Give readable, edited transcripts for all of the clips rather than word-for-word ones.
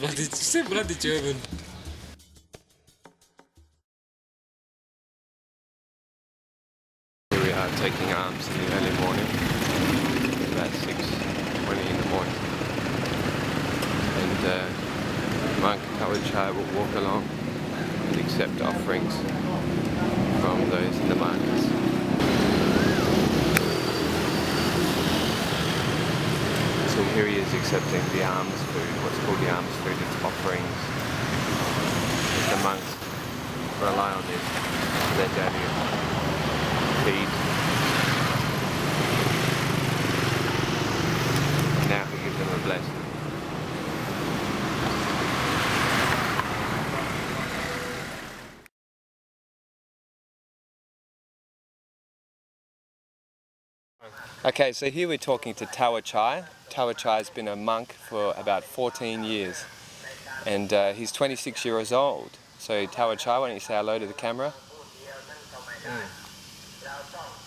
What did you say? Bloody German. Here we are taking alms in the early morning, about 6:20 in the morning, and monk Tawachai will walk along and accept offerings from those in the markets. So here he is accepting the alms food, what's called the alms food, it's offerings. The monks rely on this for their daily feed. Now he gives them a blessing. Okay, so here we're talking to Tawachai. Tawachai has been a monk for about 14 years and he's 26 years old. So Tawachai, why don't you say hello to the camera?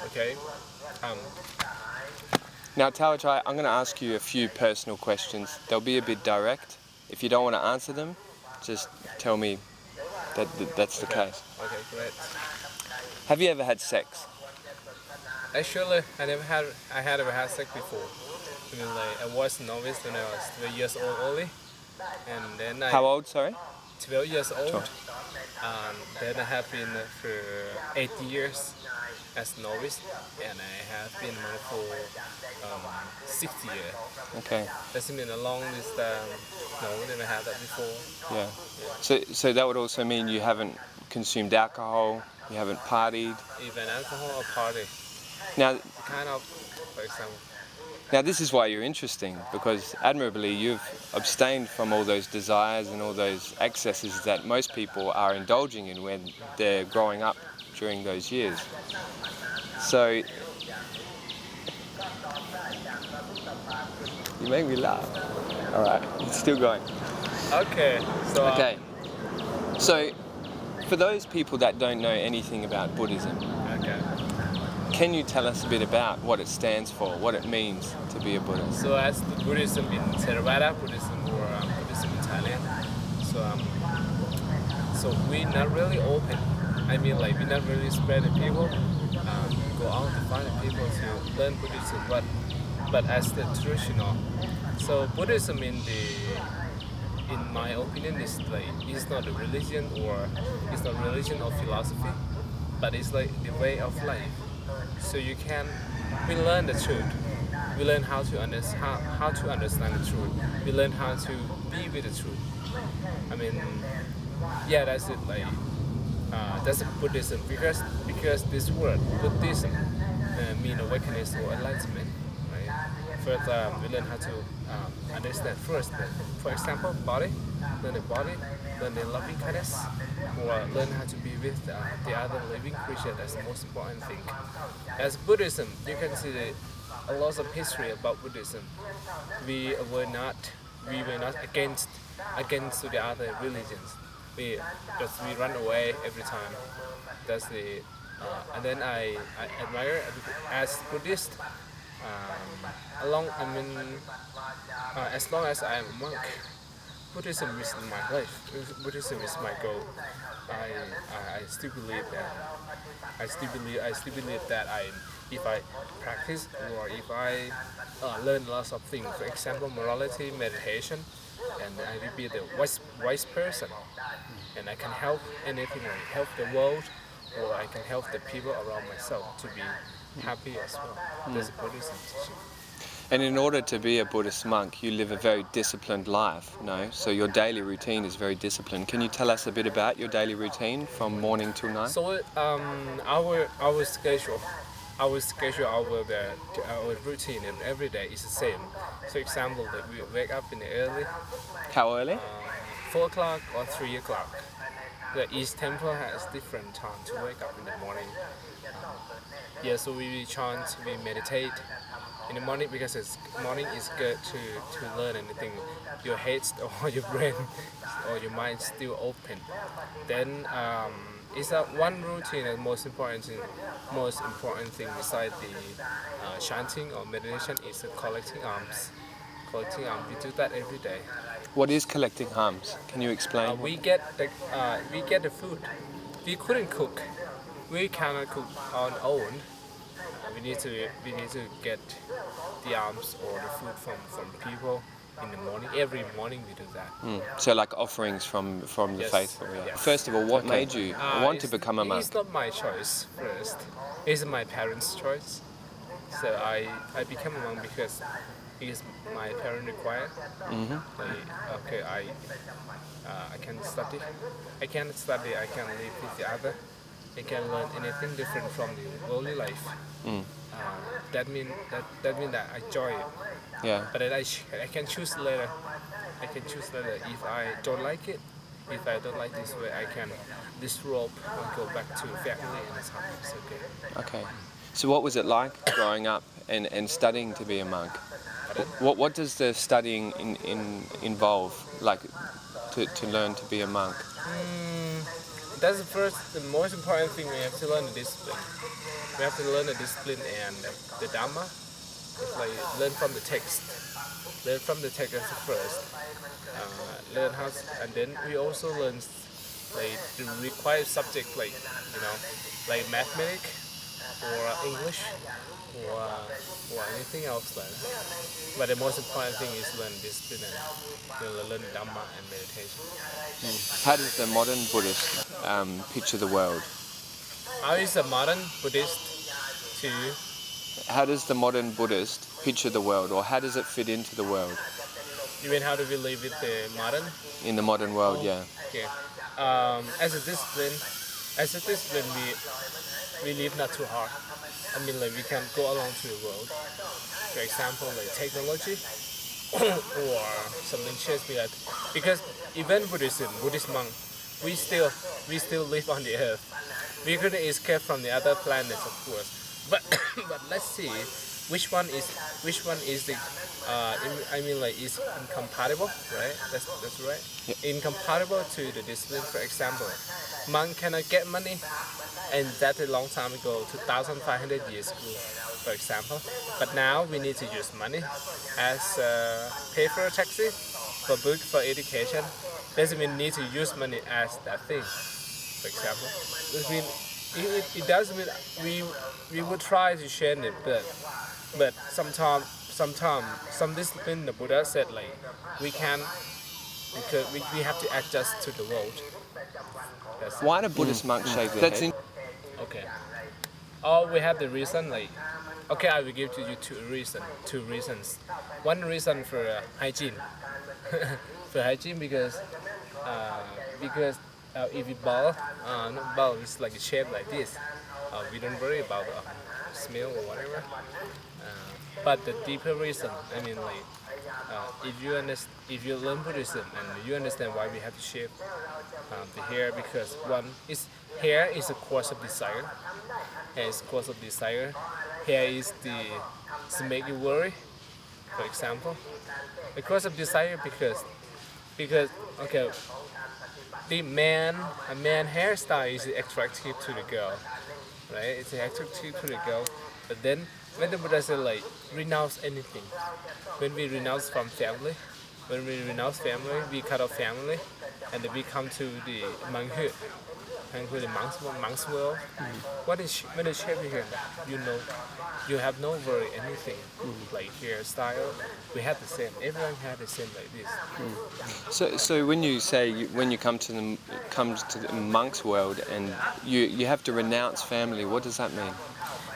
Okay. Now Tawachai, I'm going to ask you a few personal questions. They'll be a bit direct. If you don't want to answer them, just tell me that that's the case. Okay, great. Have you ever had sex? Actually, I had never had sex before. I mean, like, I was novice when I was 12 years old only, and then How old, sorry? 12 years old. Sure. And then I have been for 8 years as novice, and I have been monk for 6 years. Okay. That's been a long list. No, never had that before. Yeah. So that would also mean you haven't consumed alcohol, you haven't partied. Even alcohol or party, Now, kind of, for example. Now this is why you're interesting, because admirably you've abstained from all those desires and all those excesses that most people are indulging in when they're growing up during those years. So, you make me laugh. Alright, it's still going. Okay, so Okay, so for those people that don't know anything about Buddhism, okay. can you tell us a bit about what it stands for, what it means to be a Buddhist? So as the Buddhism in Theravada Buddhism or Buddhism in Thailand, so we're not really open. I mean, like, we're not really spread the people, go out to find the people to learn Buddhism, but as the traditional. So Buddhism in my opinion is like, it's not a religion or it's not religion or philosophy, but it's like the way of life. So we learn the truth. We learn how to understand the truth. We learn how to be with the truth. I mean, yeah, that's it. Like, that's Buddhism because this word Buddhism mean awakening or enlightenment. Right? First, we learn how to understand first. For example, body. Learn the body. Learn the loving kindness, or learn how to be with the other living creature. That's the most important thing. As Buddhism, you can see a lot of history about Buddhism. We were not against the other religions. We run away every time. That's the and then I admire as Buddhist. As long as I am a monk, Buddhism is my life. Buddhism is my goal. I still believe that. I still believe that if I practice or if I learn lots of things, for example, morality, meditation, and I will be the wise person, and I can help anything, like help the world, or I can help the people around myself to be happy as well. That's Buddhism teaching. And in order to be a Buddhist monk, you live a very disciplined life, no? So your daily routine is very disciplined. Can you tell us a bit about your daily routine from morning till night? So our schedule, our routine and every day is the same. So example, that we wake up in the early. How early? 4 o'clock or 3 o'clock. Each temple has different time to wake up in the morning. Yeah, so we chant, we meditate in the morning because morning is good to learn anything. Your head or your brain or your mind is still open. Then it's one routine and most important thing besides the chanting or meditation is collecting alms. collecting alms. We do that every day. What is collecting alms? Can you explain? We get the food. We couldn't cook. We cannot cook on own. We need to get the alms or the food from people in the morning. Every morning we do that. So like offerings from the Yes, faithful. Yeah. yes. First of all, what made you want to become a monk? It's not my choice first. It's my parents' choice. So I became a monk because it's my parents required. Okay, I can study. I can study. I can live with the other. I can learn anything different from the worldly life. That mean that I enjoy it. Yeah. But then I can choose later. I can choose later if I don't like it. If I don't like this way, I can disrobe and go back to family and it's okay. Okay. So what was it like growing up and studying to be a monk? What does the studying involve, like to learn to be a monk? That's the most important thing. We have to learn the discipline. We have to learn the discipline and the Dhamma. It's like learn from the text. Learn from the text as the first. Learn how, and then we also learn like the required subject, like like mathematics or English or anything else like that. But the most important thing is learn discipline and learn Dhamma and meditation. How does the modern Buddhist picture the world? How is a modern Buddhist to you? How does the modern Buddhist picture the world, or how does it fit into the world? You mean how do we live with the modern? In the modern world, yeah. Okay. As a discipline, we live not too hard. I mean, like we can go along to the world. For example, like technology or something change like that. Because even Buddhist monk, we still live on the earth. We couldn't escape from the other planets, of course. But let's see which one is the is incompatible, right? That's right. Yep. Incompatible to the discipline. For example, monk cannot get money, and that a long time ago, 2,500 years ago, for example. But now we need to use money as pay for a taxi, for book, for education. Doesn't mean need to use money as that thing. For example, it does mean we would try to change it, but sometimes some discipline the Buddha said like we can, because we have to adjust to the world. Why do Buddhist monks shave their head? Okay. Oh, we have the reason like. Okay, I will give to you two reasons. One reason for hygiene. For hygiene because if we bowl, not bowl, it's like a shape like this. We don't worry about smell or whatever. But the deeper reason, I mean, like, if you learn Buddhism and you understand why we have to shave the hair, because hair is a cause of desire. Hair is a cause of desire. Hair is to make you worry, for example. The cause of desire because okay, a man hairstyle is attractive to the girl, right? It's attractive to the girl. But then when the Buddha said like renounce anything, when we renounce from family, we cut off family, and then we come to the monkhood, the monk's world. When it's shaving here, you have no worry anything, like hairstyle. We have the same. Everyone has the same like this. So when you say when you come to the monk's world and you have to renounce family, what does that mean?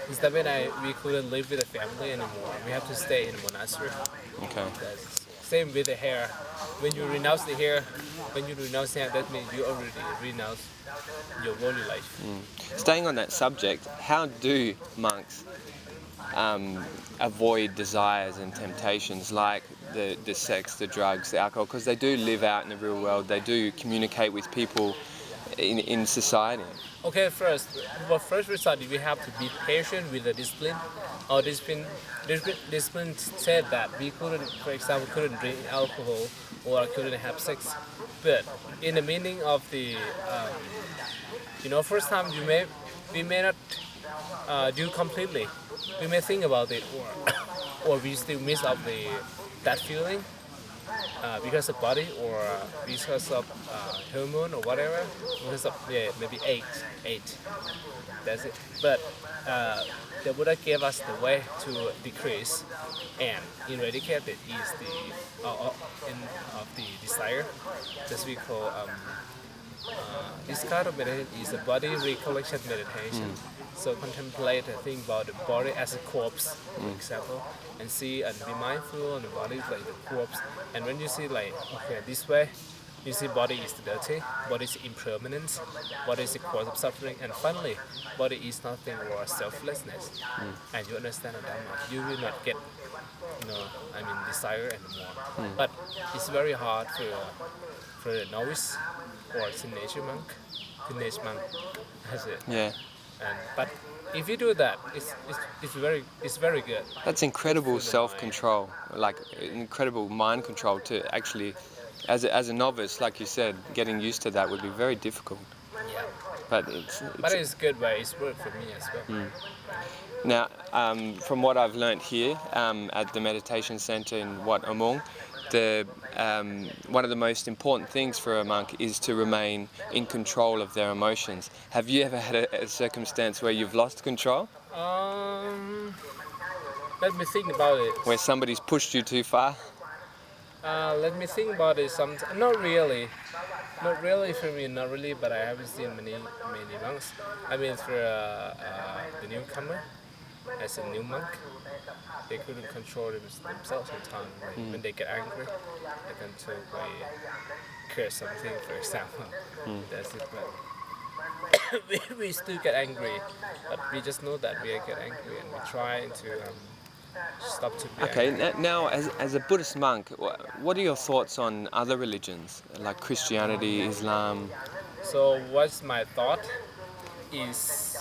Is that when we couldn't live with a family anymore? We have to stay in a monastery. Okay. Same with the hair. When you renounce the hair, that means you already renounce your worldly life. Staying on that subject, how do monks avoid desires and temptations like the sex, the drugs, the alcohol? Because they do live out in the real world. They do communicate with people in society. Okay, first we study, we have to be patient with the discipline. Our discipline said that we couldn't, for example, couldn't drink alcohol or couldn't have sex. But in the meaning of the, first time we may not do completely. We may think about it, or we still miss out the that feeling because of body or because of hormone or whatever, because of maybe eight. That's it. But the Buddha gave us the way to decrease and eradicate it is the of the desire. That's we call this kind of meditation is a body recollection meditation. So contemplate and think about the body as a corpse, for example, and see and be mindful on the body like the corpse. And when you see like, okay, this way, you see body is dirty, body is impermanent, body is a cause of suffering, and finally, body is nothing or selflessness. And you understand that you will not get, desire anymore. But it's very hard for a novice or teenage monk. That's it. Yeah. But if you do that, it's very good. That's incredible self-control, like incredible mind control to actually, as a novice, like you said, getting used to that would be very difficult. Yeah. But it's good, but it's worked for me as well. Now, from what I've learnt here at the meditation center in Wat Among, one of the most important things for a monk is to remain in control of their emotions. Have you ever had a circumstance where you've lost control? Let me think about it. Where somebody's pushed you too far? Let me think about it. Not really for me. Not really. But I haven't seen many monks. I mean, for the newcomer, as a new monk, they couldn't control themselves sometimes. When they get angry, they can curse something, for example. That's it. But we still get angry, but we just know that we get angry and we try to stop to be angry. Okay, now as a Buddhist monk, what are your thoughts on other religions, like Christianity, Islam? So what's my thought is,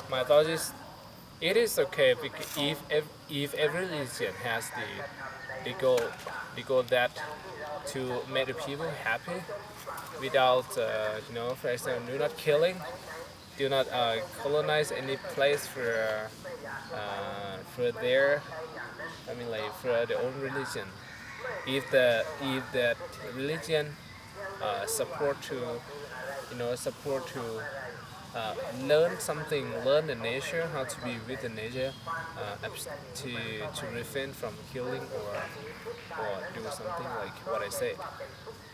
it is okay if every religion has the goal that to make the people happy without for example, do not killing, do not colonize any place for their for their own religion. If that religion support to learn the nature, how to be with the nature, to refrain from killing or do something like what I said.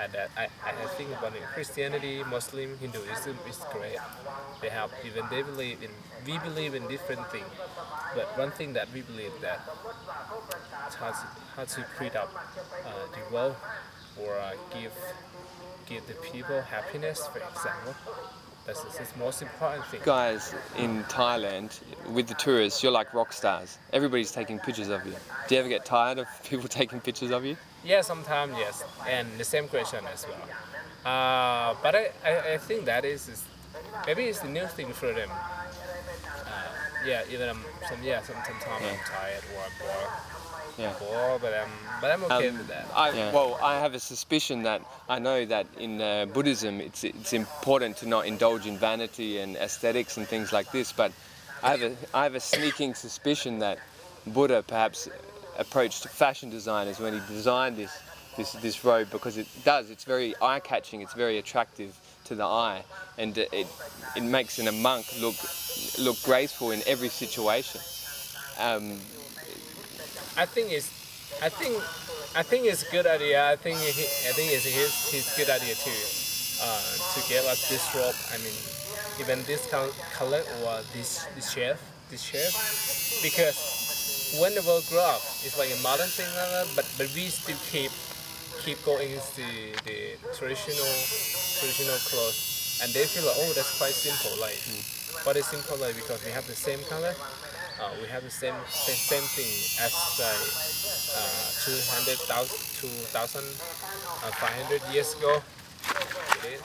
And that I think about it. Christianity, Muslim, Hinduism is great. We believe in different things. But one thing that we believe that how to create up the world or give the people happiness, for example. That's the most important thing. Guys in Thailand, with the tourists, you're like rock stars. Everybody's taking pictures of you. Do you ever get tired of people taking pictures of you? Yeah, sometimes yes, and the same question as well. But I think that is maybe it's the new thing for them. Even sometimes I'm tired or bored. Yeah. But I'm okay with that. Well, I have a suspicion that I know that in Buddhism it's important to not indulge in vanity and aesthetics and things like this. But I have a sneaking suspicion that Buddha perhaps approached fashion designers when he designed this robe, because it's very eye-catching, it's very attractive to the eye, and it makes a monk look graceful in every situation. I think it's a good idea. I think it's his good idea to give us this robe. I mean, even this color or this shape, because when the world grow up, it's like a modern thing, but we still keep going into the traditional clothes, and they feel like, oh, that's quite simple. Like, what is simple? Like, because we have the same color. We have the same thing as 2,500 years ago. It is.